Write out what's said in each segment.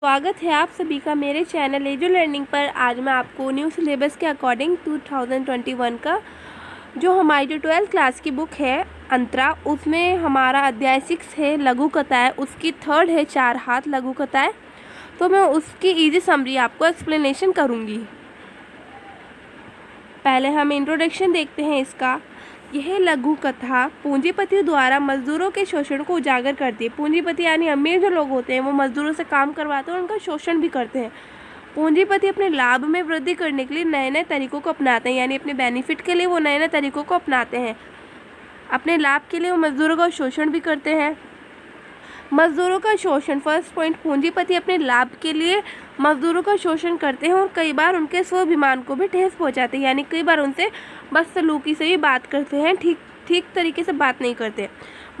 स्वागत है आप सभी का मेरे चैनल एजू लर्निंग पर। आज मैं आपको न्यू सिलेबस के अकॉर्डिंग 2021 का जो हमारी जो 12th क्लास की बुक है अंतरा, उसमें हमारा अध्याय 6 है लघु कथाएं, उसकी 3rd है 4 हाथ लघु कथाएं। तो मैं उसकी इजी समरी आपको एक्सप्लेनेशन करूँगी। पहले हम इंट्रोडक्शन देखते हैं इसका। यह लघु कथा पूंजीपति द्वारा मजदूरों के शोषण को उजागर करती है। पूंजीपति यानी अमीर जो लोग होते हैं वो मजदूरों से काम करवाते हैं और उनका शोषण भी करते हैं। पूंजीपति अपने लाभ में वृद्धि करने के लिए नए नए तरीकों को अपनाते हैं, यानी अपने बेनिफिट के लिए वो नए नए तरीकों को अपनाते हैं। अपने लाभ के लिए वो मजदूरों का शोषण भी करते हैं। मजदूरों का शोषण, फर्स्ट पॉइंट, पूंजीपति अपने लाभ के लिए मजदूरों का शोषण करते हैं और कई बार उनके स्वाभिमान को भी ठेस पहुंचाते हैं, यानी कई बार उनसे बदसलूकी से भी बात करते हैं, ठीक तरीके से बात नहीं करते।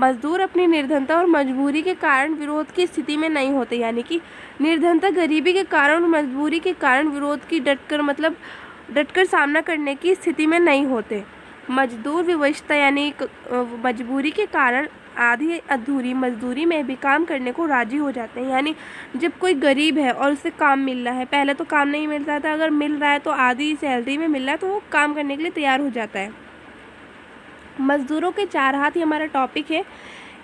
मजदूर अपनी निर्धनता और मजबूरी के कारण विरोध की स्थिति में नहीं होते, यानी कि निर्धनता, गरीबी के कारण, मजबूरी के कारण विरोध की डटकर सामना करने की स्थिति में नहीं होते। मजदूर विवशता यानी मजबूरी के कारण आधी अधूरी मजदूरी में भी काम करने को राजी हो जाते हैं, यानी जब कोई गरीब है और उसे काम मिल रहा है, पहले तो काम नहीं मिलता था, अगर मिल रहा है तो आधी सैलरी में मिल रहा है तो वो काम करने के लिए तैयार हो जाता है। मजदूरों के 4 हाथ ही हमारा टॉपिक है।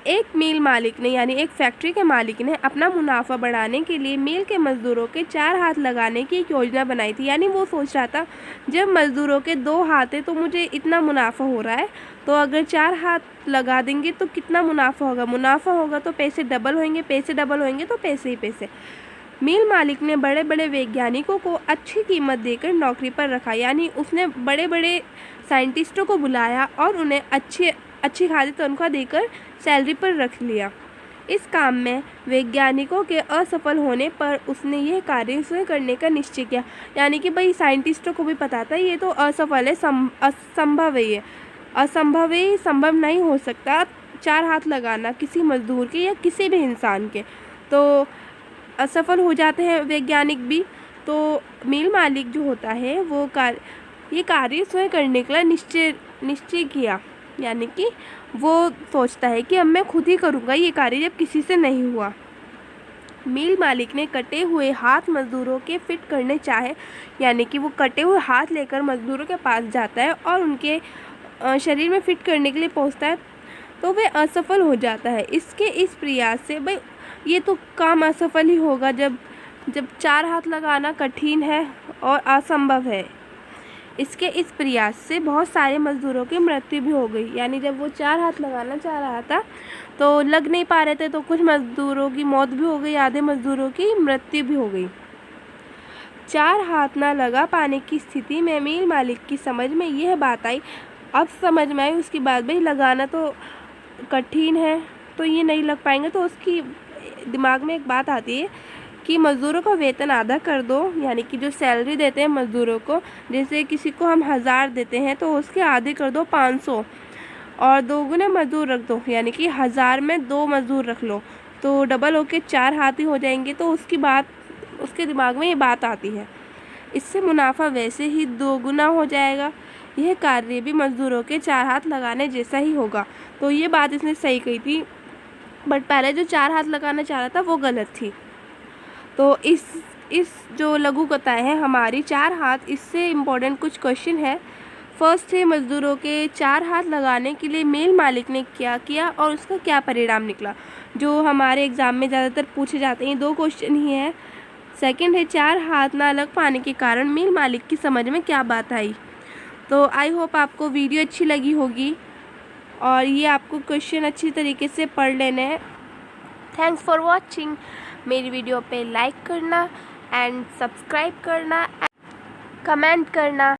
एक मिल मालिक ने यानी एक फैक्ट्री के मालिक ने अपना मुनाफा बढ़ाने के लिए मिल के मजदूरों के 4 हाथ लगाने की एक योजना बनाई थी, यानी वो सोच रहा था जब मजदूरों के 2 हाथ है तो मुझे इतना मुनाफा हो रहा है, तो अगर 4 हाथ लगा देंगे तो कितना मुनाफा होगा, मुनाफा होगा तो पैसे डबल होंगे, पैसे डबल होंगे तो पैसे ही पैसे। मिल मालिक ने बड़े बड़े वैज्ञानिकों को अच्छी कीमत देकर नौकरी पर रखा, यानी उसने बड़े बड़े साइंटिस्टों को बुलाया और उन्हें अच्छी खासी तनख्वाह देकर सैलरी पर रख लिया। इस काम में वैज्ञानिकों के असफल होने पर उसने यह कार्य स्वयं करने का निश्चय किया, यानी कि भाई साइंटिस्टों को भी पता था ये तो असफल है, असंभव है, ये असंभव है, संभव नहीं हो सकता 4 हाथ लगाना किसी मजदूर के या किसी भी इंसान के। तो असफल हो जाते हैं वैज्ञानिक भी, तो मिल मालिक जो होता है वो ये कार्य स्वयं करने का निश्चय किया, यानी कि वो सोचता है कि अब मैं खुद ही करूँगा ये कार्य जब किसी से नहीं हुआ। मिल मालिक ने कटे हुए हाथ मजदूरों के फिट करने चाहे, यानी कि वो कटे हुए हाथ लेकर मजदूरों के पास जाता है और उनके शरीर में फिट करने के लिए पहुँचता है, तो वह असफल हो जाता है। इसके इस प्रयास से भाई ये तो काम असफल ही होगा जब 4 हाथ लगाना कठिन है और असंभव है। इसके इस प्रयास से बहुत सारे मजदूरों की मृत्यु भी हो गई, यानी जब वो 4 हाथ लगाना चाह रहा था तो लग नहीं पा रहे थे, तो कुछ मजदूरों की मौत भी हो गई, आधे मजदूरों की मृत्यु भी हो गई। 4 हाथ ना लगा पाने की स्थिति में मिल मालिक की समझ में यह बात आई, अब समझ में आई उसकी बात, भाई लगाना तो कठिन है तो ये नहीं लग पाएंगे, तो उसकी दिमाग में एक बात आती है कि मज़दूरों का वेतन आधा कर दो, यानी कि जो सैलरी देते हैं मज़दूरों को, जैसे किसी को हम 1000 देते हैं तो उसके आधे कर दो 500 और 2 गुने मज़दूर रख दो, यानी कि 1000 में 2 मज़दूर रख लो तो डबल होके 4 हाथ ही हो जाएंगे। तो उसके दिमाग में ये बात आती है, इससे मुनाफा वैसे ही 2 गुना हो जाएगा, यह कार्य भी मज़दूरों के 4 हाथ लगाने जैसा ही होगा। तो ये बात इसने सही कही थी, बट पहले जो 4 हाथ लगाना चाह रहा था वो गलत थी। तो इस जो लघु कथाएं हैं हमारी 4 हाथ, इससे इम्पोर्टेंट कुछ क्वेश्चन है। फर्स्ट है मज़दूरों के 4 हाथ लगाने के लिए मिल मालिक ने क्या किया और उसका क्या परिणाम निकला, जो हमारे एग्ज़ाम में ज़्यादातर पूछे जाते हैं, 2 क्वेश्चन ही है। सेकंड है 4 हाथ ना लग पाने के कारण मिल मालिक की समझ में क्या बात आई। तो आई होप आपको वीडियो अच्छी लगी होगी और ये आपको क्वेश्चन अच्छी तरीके से पढ़ लेने हैं। Thanks for watching. मेरी वीडियो पे लाइक करना एंड सब्सक्राइब करना, कमेंट करना।